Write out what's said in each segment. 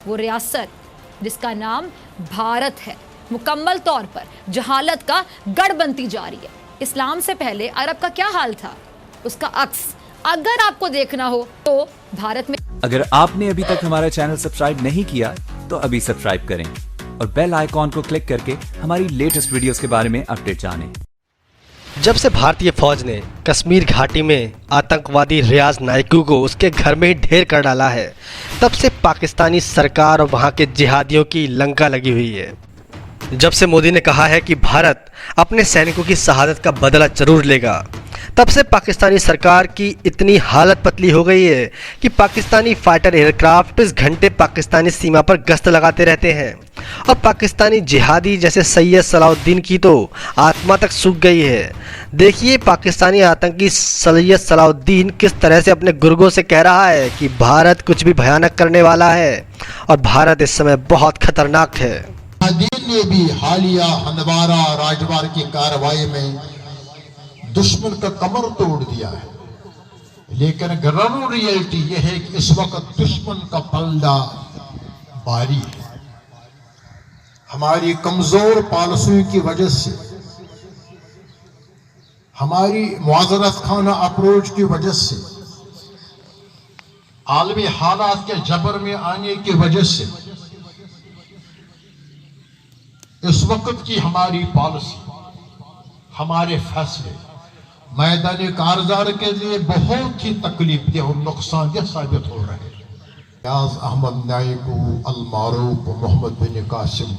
वो रियासत जिसका नाम भारत है मुकम्मल तौर पर जहालत का गढ़ बनती जा रही है। इस्लाम से पहले अरब का क्या हाल था, उसका अक्स अगर आपको देखना हो तो भारत में। अगर आपने अभी तक हमारा चैनल सब्सक्राइब नहीं किया तो अभी सब्सक्राइब करें और बेल आइकॉन को क्लिक करके हमारी लेटेस्ट वीडियोस के बारे में अपडेट जानें। जब से भारतीय फौज ने कश्मीर घाटी में आतंकवादी रियाज नाइकू को उसके घर में ही ढेर कर डाला है, तब से पाकिस्तानी सरकार और वहां के जिहादियों की लंका लगी हुई है। जब से मोदी ने कहा है कि भारत अपने सैनिकों की शहादत का बदला जरूर लेगा, तब से पाकिस्तानी सरकार की इतनी हालत पतली हो गई है कि पाकिस्तानी फाइटर एयरक्राफ्ट 20 घंटे पाकिस्तानी सीमा पर गश्त लगाते रहते हैं और पाकिस्तानी जिहादी जैसे सैयद सलाउद्दीन की तो आत्मा तक सूख गई है। देखिए पाकिस्तानी आतंकी सैयद सलाउद्दीन किस तरह से अपने गुर्गों से कह रहा है कि भारत कुछ भी भयानक करने वाला है और भारत इस समय बहुत खतरनाक है। ने भी हालिया हंदवारा राजवार की कार्रवाई में दुश्मन का कमर तोड़ दिया है, लेकिन ग्राउंड रियलिटी यह है कि इस वक्त दुश्मन का पलड़ा भारी है। हमारी कमजोर पॉलिसियों की वजह से, हमारी मुआज़रत खाना अप्रोच की वजह से, आलमी हालात के जबर में आने की वजह से इस वक्त की हमारी पॉलिसी, हमारे फैसले मैदानी कारजार के लिए बहुत ही तकलीफदेह और नुकसानदेह साबित हो रहे हैं। रियाज अहमद नाइकू अल-मारूफ मोहम्मद बिन कासिम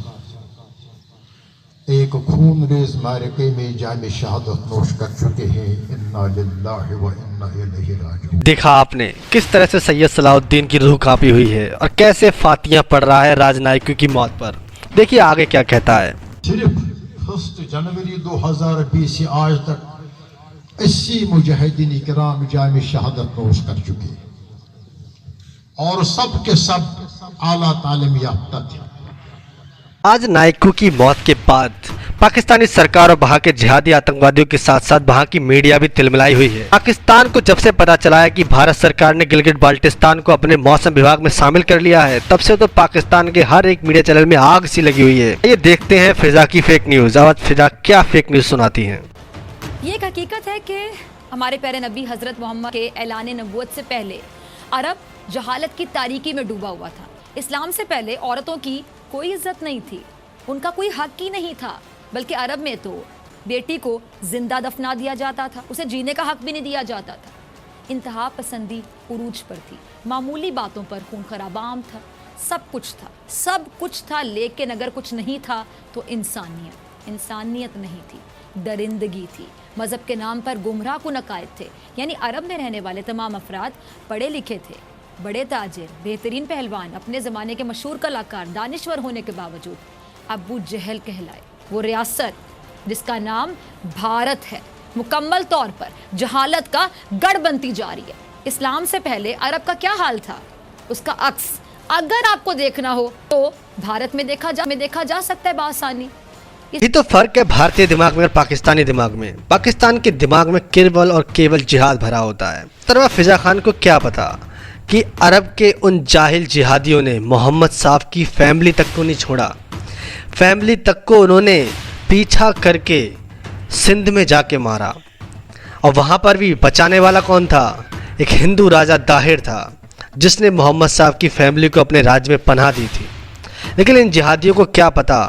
एक खूनरेज मारके में जामे शहादत नोश कर चुके हैं। इन्ना लिल्लाहि व इन्ना इलैहि राजिऊन। देखा आपने किस तरह से सैयद सलाउद्दीन की रूह कांपी हुई है और कैसे फातियां पढ़ रहा है राज नाइकू की मौत पर। देखिए आगे क्या कहता है। सिर्फ 1 जनवरी 2020 से आज तक 80 मुजाहिदीन इकराम जामे शहादत नोश कर चुके और सब के सब आला तालीम याफ्ता थे। आज नाइकू की मौत के बाद पाकिस्तानी सरकार और वहां के जिहादी आतंकवादियों के साथ साथ वहां की मीडिया भी तिलमिलाई हुई है। पाकिस्तान को जब से पता चला है कि भारत सरकार ने गिलगिट बाल्टिस्तान को अपने मौसम विभाग में शामिल कर लिया है, तब से तो पाकिस्तान के हर एक मीडिया चैनल में आग सी लगी हुई है। ये देखते हैं फिजा की फेक न्यूज। आज फिजा क्या फेक न्यूज सुनाती है। ये एक हकीकत है कि हमारे प्यारे नबी हजरत मोहम्मद के ऐलान नबूवत से पहले अरब जहालत की तारीकी में डूबा हुआ था। इस्लाम से पहले औरतों की कोई इज्जत नहीं थी, उनका कोई हक ही नहीं था, बल्कि अरब में तो बेटी को जिंदा दफना दिया जाता था, उसे जीने का हक भी नहीं दिया जाता था। इंतहा पसंदी उरूज पर थी, मामूली बातों पर खून खराबा आम था। सब कुछ था, लेकिन अगर कुछ नहीं था तो इंसानियत नहीं थी, दरिंदगी थी। मज़हब के नाम पर गुमराह कुन अकायद थे। यानी अरब में रहने वाले तमाम अफराद पढ़े लिखे थे, बड़े ताजिर, बेहतरीन पहलवान, अपने ज़माने के मशहूर कलाकार, दानिश्वर होने के बावजूद अबू जहल कहलाए। वो रियासत जिसका नाम भारत है मुकम्मल तौर पर जहालत का गढ़ बनती जा रही है। इस्लाम से पहले अरब का क्या हाल था, उसका अक्स अगर आपको देखना हो तो भारत में देखा जा सकता है बासानी। ये तो फर्क है भारतीय दिमाग में और पाकिस्तानी दिमाग में। पाकिस्तान के दिमाग में केवल और केवल जिहाद भरा होता है। तरवा फिजा खान को क्या पता कि अरब के उन जाहिल जिहादियों ने मोहम्मद साहब की फैमिली तक को नहीं छोड़ा। फैमिली तक को उन्होंने पीछा करके सिंध में जाके मारा और वहाँ पर भी बचाने वाला कौन था? एक हिंदू राजा दाहिर था जिसने मोहम्मद साहब की फैमिली को अपने राज्य में पनाह दी थी। लेकिन इन जिहादियों को क्या पता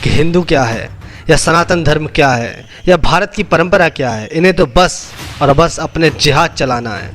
कि हिंदू क्या है या सनातन धर्म क्या है या भारत की परंपरा क्या है। इन्हें तो बस और बस अपने जिहाद चलाना है।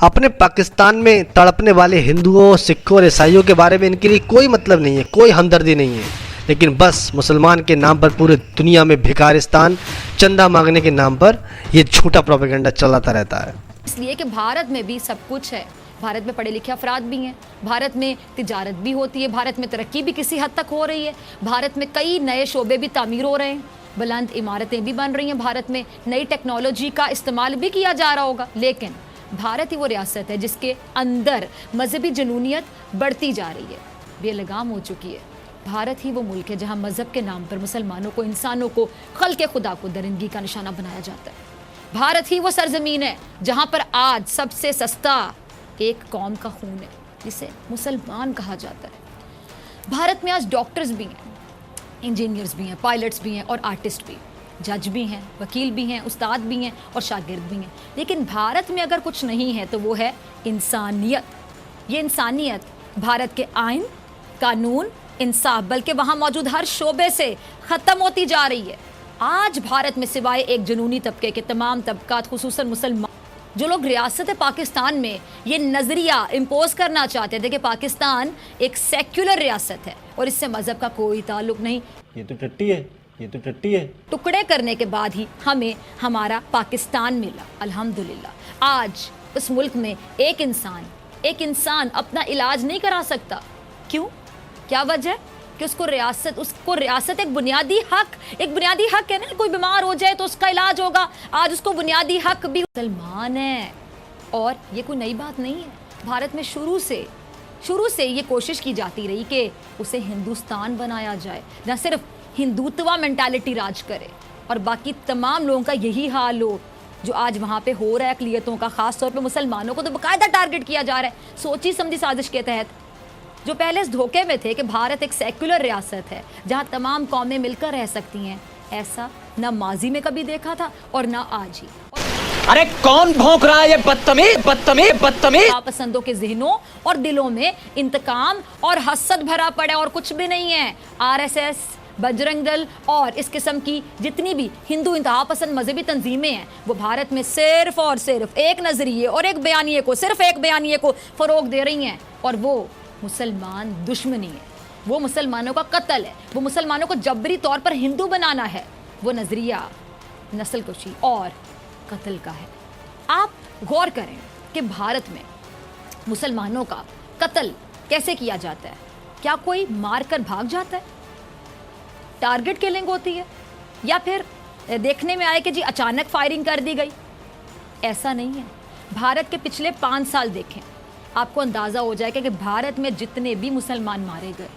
अपने पाकिस्तान में तड़पने वाले हिंदुओं, सिखों और ईसाइयों के बारे में इनके लिए कोई मतलब नहीं है, कोई हमदर्दी नहीं है। लेकिन बस मुसलमान के नाम पर पूरे दुनिया में भिखारिस्तान, चंदा मांगने के नाम पर ये झूठा प्रोपेगेंडा चलाता रहता है। इसलिए कि भारत में भी सब कुछ है, भारत में पढ़े लिखे अफराद भी हैं, भारत में तिजारत भी होती है, भारत में तरक्की भी किसी हद तक हो रही है, भारत में कई नए शोबे भी तामीर हो रहे हैं, बुलंद इमारतें भी बन रही हैं, भारत में नई टेक्नोलॉजी का इस्तेमाल भी किया जा रहा होगा। लेकिन भारत ही वो रियासत है जिसके अंदर मजहबी जुनूनियत बढ़ती जा रही है, बेलगाम हो चुकी है। भारत ही वो मुल्क है जहाँ मजहब के नाम पर मुसलमानों को, इंसानों को, खल्क़े खुदा को दरिंदगी का निशाना बनाया जाता है। भारत ही वो सरजमीन है जहाँ पर आज सबसे सस्ता एक कौम का खून है, जिसे मुसलमान कहा जाता है। भारत में आज डॉक्टर्स भी हैं, इंजीनियर्स भी हैं, पायलट्स भी हैं और आर्टिस्ट भी, जज भी हैं, वकील भी हैं, उस्ताद भी हैं और शागिर्द भी हैं। लेकिन भारत में अगर कुछ नहीं है तो वो है इंसानियत। ये इंसानियत भारत के आइन, कानून, इंसाफ, बल्कि वहाँ मौजूद हर शोबे से ख़त्म होती जा रही है। आज भारत में सिवाय एक जुनूनी तबके के तमाम तबकात, खुसूसन मुसलमान, जो लोग रियासत पाकिस्तान में ये नज़रिया इम्पोज करना चाहते थे कि पाकिस्तान एक सेक्युलर रियासत है और इससे मज़हब का कोई ताल्लुक नहीं, ये तो टट्टी है, ये तो टट्टी है। टुकड़े करने के बाद ही हमें हमारा पाकिस्तान मिला। अल्हम्दुलिल्लाह आज उस मुल्क में एक इंसान अपना इलाज नहीं करा सकता। क्यों? क्या वजह? कि उसको रियासत एक बुनियादी हक है ना। कोई बीमार हो जाए तो उसका इलाज होगा। आज उसको बुनियादी हक भी मुसलमान है और ये कोई नई बात नहीं है। भारत में शुरू से ये कोशिश की जाती रही कि उसे हिंदुस्तान बनाया जाए, न सिर्फ हिंदुत्व मेंटालिटी राज करे और बाकी तमाम लोगों का यही हाल हो जो आज वहाँ पे हो रहा है। अक़लियतों का, ख़ास तौर पे मुसलमानों को तो बाकायदा टारगेट किया जा रहा है सोची समझी साजिश के तहत। जो पहले इस धोखे में थे कि भारत एक सेक्युलर रियासत है जहाँ तमाम कौमें मिलकर रह सकती हैं, ऐसा ना माजी में कभी देखा था और ना आज ही। अरे कौन भौंक रहा है ये बदतमीज। पसंदों के जहनों और दिलों में इंतकाम और हसद भरा पड़ा और कुछ भी नहीं है। RSS, बजरंग दल और इस किस्म की जितनी भी हिंदू इंतहा पसंद मजहबी तंजीमें हैं वो भारत में सिर्फ और सिर्फ एक नजरिए और एक बयानिए को फरोग दे रही हैं और वो मुसलमान दुश्मनी है, वो मुसलमानों का कत्ल है, वो मुसलमानों को जबरी तौर पर हिंदू बनाना है। वो नजरिया नस्ल कुशी और कत्ल का है। आप गौर करें कि भारत में मुसलमानों का कत्ल कैसे किया जाता है। क्या कोई मार कर भाग जाता है, टारगेट किलिंग होती है, या फिर देखने में आए कि जी अचानक फायरिंग कर दी गई? ऐसा नहीं है। भारत के पिछले 5 साल देखें, आपको अंदाज़ा हो जाएगा कि भारत में जितने भी मुसलमान मारे गए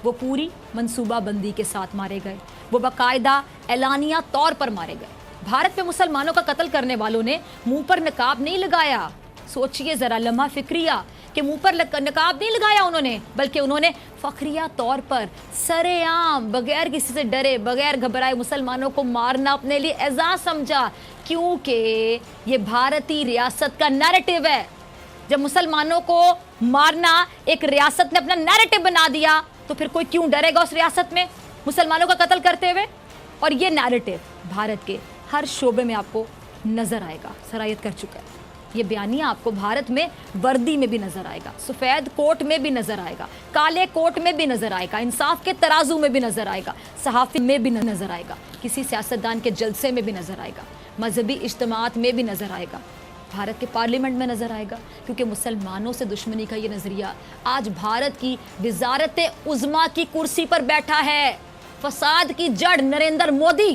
वो पूरी मंसूबाबंदी के साथ मारे गए, वो बाकायदा एलानिया तौर पर मारे गए। भारत में मुसलमानों का कत्ल करने वालों ने मुंह पर नकाब नहीं लगाया। सोचिए ज़रा, लम्हा फिक्रिया कि मुंह पर नकाब नहीं लगाया उन्होंने, बल्कि उन्होंने फखरिया तौर पर सरेआम बगैर किसी से डरे, बगैर घबराए मुसलमानों को मारना अपने लिए एजाज समझा, क्योंकि ये भारतीय रियासत का नैरेटिव है। जब मुसलमानों को मारना एक रियासत ने अपना नैरेटिव बना दिया तो फिर कोई क्यों डरेगा उस रियासत में मुसलमानों का कत्ल करते हुए? और ये नैरेटिव भारत के हर शोबे में आपको नजर आएगा, सरायत कर चुका है। ये बयानिया आपको भारत में वर्दी में भी नजर आएगा, सफ़ेद कोट में भी नजर आएगा, काले कोट में भी नजर आएगा, इंसाफ के तराजू में भी नजर आएगा, सहाफ़ी में भी नजर आएगा, किसी सियासतदान के जलसे में भी नजर आएगा, मजहबी इज्तिमात में भी नजर आएगा, भारत के पार्लियामेंट में नजर आएगा। क्योंकि मुसलमानों से दुश्मनी का ये नजरिया आज भारत की वजारत उज़्मा की कुर्सी पर बैठा है। फसाद की जड़ नरेंद्र मोदी।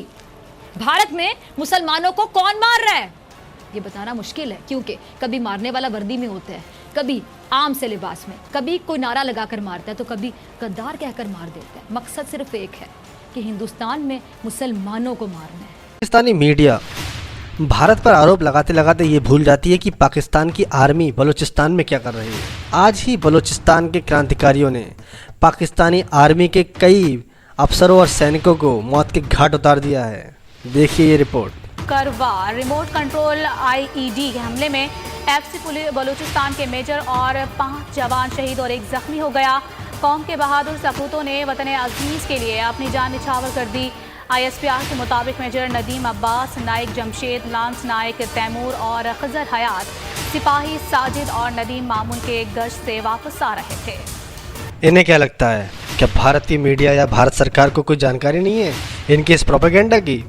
भारत में मुसलमानों को कौन मार रहा है ये बताना मुश्किल है, क्योंकि कभी मारने वाला वर्दी में होता है, कभी आम से लिबास में, कभी कोई नारा लगाकर मारता है तो कभी गद्दार कहकर मार देता है। मकसद सिर्फ एक है कि हिंदुस्तान में मुसलमानों को मारना है। पाकिस्तानी मीडिया भारत पर आरोप लगाते लगाते ये भूल जाती है कि पाकिस्तान की आर्मी बलूचिस्तान में क्या कर रही है। आज ही बलूचिस्तान के क्रांतिकारियों ने पाकिस्तानी आर्मी के कई अफसरों और सैनिकों को मौत के घाट उतार दिया है। देखिए ये रिपोर्ट। करवा रिमोट कंट्रोल IED के हमले में FC बलूचिस्तान के मेजर और 5 जवान शहीद और 1 जख्मी हो गया। कौम के बहादुर सपूतों ने वतन अजीज़ के लिए अपनी जान निछावर कर दी। ISPR के मुताबिक मेजर नदीम अब्बास, नाइक जमशेद, लांस नाइक तैमूर और खजर हयात सिपाही साजिद और नदीम मामून के गश्त से वापस आ रहे थे। इन्हें क्या लगता है, क्या भारतीय मीडिया या भारत सरकार को कोई जानकारी नहीं है इनके इस प्रोपेगेंडा की?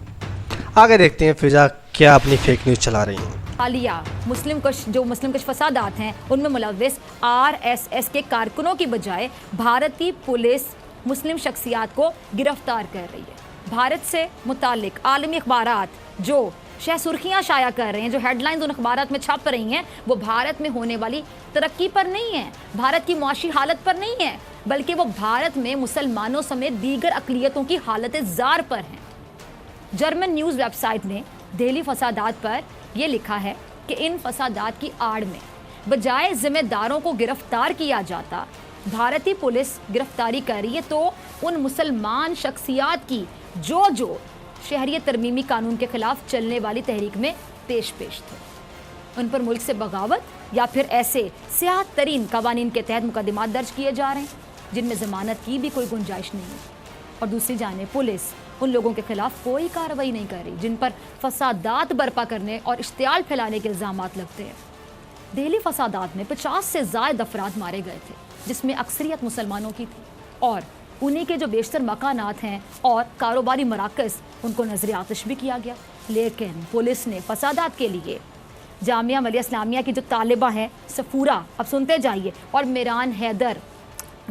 आगे देखते हैं फिजा क्या अपनी फेक न्यूज़ चला रही हैं। हालिया मुस्लिम कुछ फसादात हैं उनमें मुलव्विस RSS के कारकुनों की बजाय भारतीय पुलिस मुस्लिम शख्सियात को गिरफ्तार कर रही है। भारत से मुतालिक आलमी अखबारात जो सुर्खियाँ शाया कर रहे हैं, जो हेडलाइंस उन अखबारात में छप रही हैं, वो भारत में होने वाली तरक्की पर नहीं है, भारत की मुआशी हालत पर नहीं है, बल्कि वो भारत में मुसलमानों समेत दीगर अक़लियतों की हालत ज़ार पर हैं। जर्मन न्यूज़ वेबसाइट ने दिल्ली फसादात पर यह लिखा है कि इन फसादात की आड़ में बजाय जिम्मेदारों को गिरफ्तार किया जाता, भारतीय पुलिस गिरफ्तारी कर रही है तो उन मुसलमान शख्सियात की जो शहरियत तरमीमी कानून के खिलाफ चलने वाली तहरीक में पेश थे। उन पर मुल्क से बगावत या फिर ऐसे सियाह तरीन कवानीन के तहत मुकदमात दर्ज किए जा रहे हैं जिनमें ज़मानत की भी कोई गुंजाइश नहीं है। और दूसरी जानिब पुलिस उन लोगों के खिलाफ कोई कार्रवाई नहीं कर रही जिन पर फसादात बर्पा करने और इश्तियाल फैलाने के इल्ज़ामात लगते हैं। दिल्ली फसादात में 50 से ज़ायद अफराद मारे गए थे जिसमें अक्सरियत मुसलमानों की थी और उन्हीं के जो बेशतर मकानात हैं और कारोबारी मराकज़ उनको नजर आतिश भी किया गया। लेकिन पुलिस ने फसादात के लिए जामिया मलिया इस्लामिया की जो तालिबा हैं सफूरा, अब सुनते जाइए, और मीरान हैदर,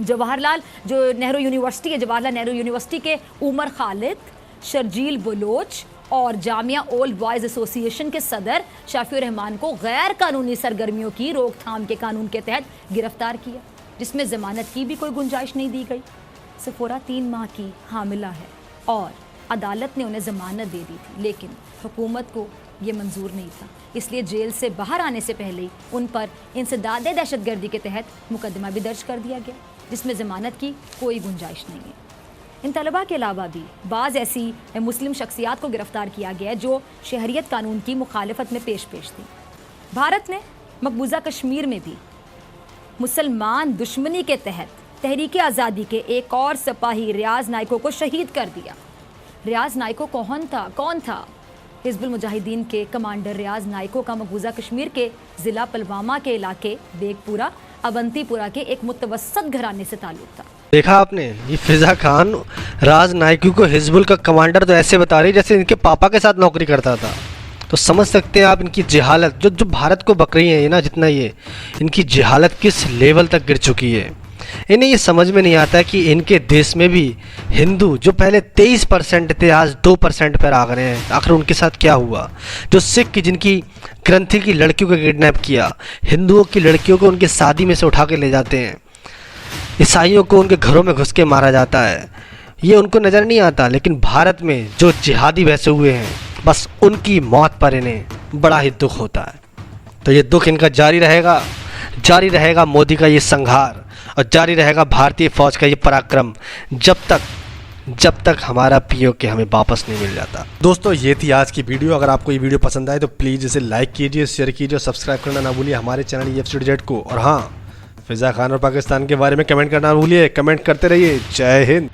जवाहरलाल जो नेहरू यूनिवर्सिटी है, जवाहरलाल नेहरू यूनिवर्सिटी के उमर खालिद, शर्जील बलोच और जामिया ओल्ड बॉयज़ एसोसिएशन के सदर शाफी रहमान को गैर कानूनी सरगर्मियों की रोकथाम के कानून के तहत गिरफ्तार किया जिसमें ज़मानत की भी कोई गुंजाइश नहीं दी गई। सफूरा 3 माह की हामिला है और अदालत ने उन्हें ज़मानत दे दी थी, लेकिन हुकूमत को ये मंजूर नहीं था, इसलिए जेल से बाहर आने से पहले ही उन पर इंसदाद दहशतगर्दी के तहत मुकदमा भी दर्ज कर दिया गया जिसमें ज़मानत की कोई गुंजाइश नहीं है। इन तलबा के अलावा भी बाज़ ऐसी मुस्लिम शख्सियात को गिरफ्तार किया गया जो शहरियत कानून की मुखालफत में पेश थी। भारत ने मकबूजा कश्मीर में भी मुसलमान दुश्मनी के तहत तहरीक आज़ादी के एक और सिपाही रियाज नाइको को शहीद कर दिया। रियाज नाइको कौन था? हिज़्बुल मुजाहिदीन के कमांडर रियाज नाइको का मकबूजा कश्मीर के ज़िला पुलवामा के इलाके बेगपुरा अवंतीपुरा के एक मुतवस्सत घराने से ताल्लुक़ था। देखा आपने, ये फिजा खान राज नाइको को हिजबुल का कमांडर तो ऐसे बता रही जैसे इनके पापा के साथ नौकरी करता था। तो समझ सकते हैं आप इनकी जहालत, जो भारत को बक रही है ये ना, जितना ये इनकी जहालत किस लेवल तक गिर चुकी है। इन्हें ये समझ में नहीं आता कि इनके देश में भी हिंदू जो पहले 23% थे आज 2% पर आ गए हैं। आखिर उनके साथ क्या हुआ? जो सिख की जिनकी ग्रंथी की लड़कियों को किडनैप किया, हिंदुओं की लड़कियों को उनकी शादी में से उठा के ले जाते हैं, ईसाइयों को उनके घरों में घुस के मारा जाता है, ये उनको नज़र नहीं आता। लेकिन भारत में जो जिहादी वैसे हुए हैं बस उनकी मौत पर इन्हें बड़ा ही दुख होता है। तो ये दुख इनका जारी रहेगा मोदी का ये संहार, और जारी रहेगा भारतीय फौज का ये पराक्रम जब तक हमारा पीओके हमें वापस नहीं मिल जाता। दोस्तों, ये थी आज की वीडियो। अगर आपको ये वीडियो पसंद आए तो प्लीज़ इसे लाइक कीजिए, शेयर कीजिए और सब्सक्राइब करना ना भूलिए हमारे चैनल EFCZ को। और हाँ, फिजा खान और पाकिस्तान के बारे में कमेंट करना ना भूलिए। कमेंट करते रहिए। जय हिंद।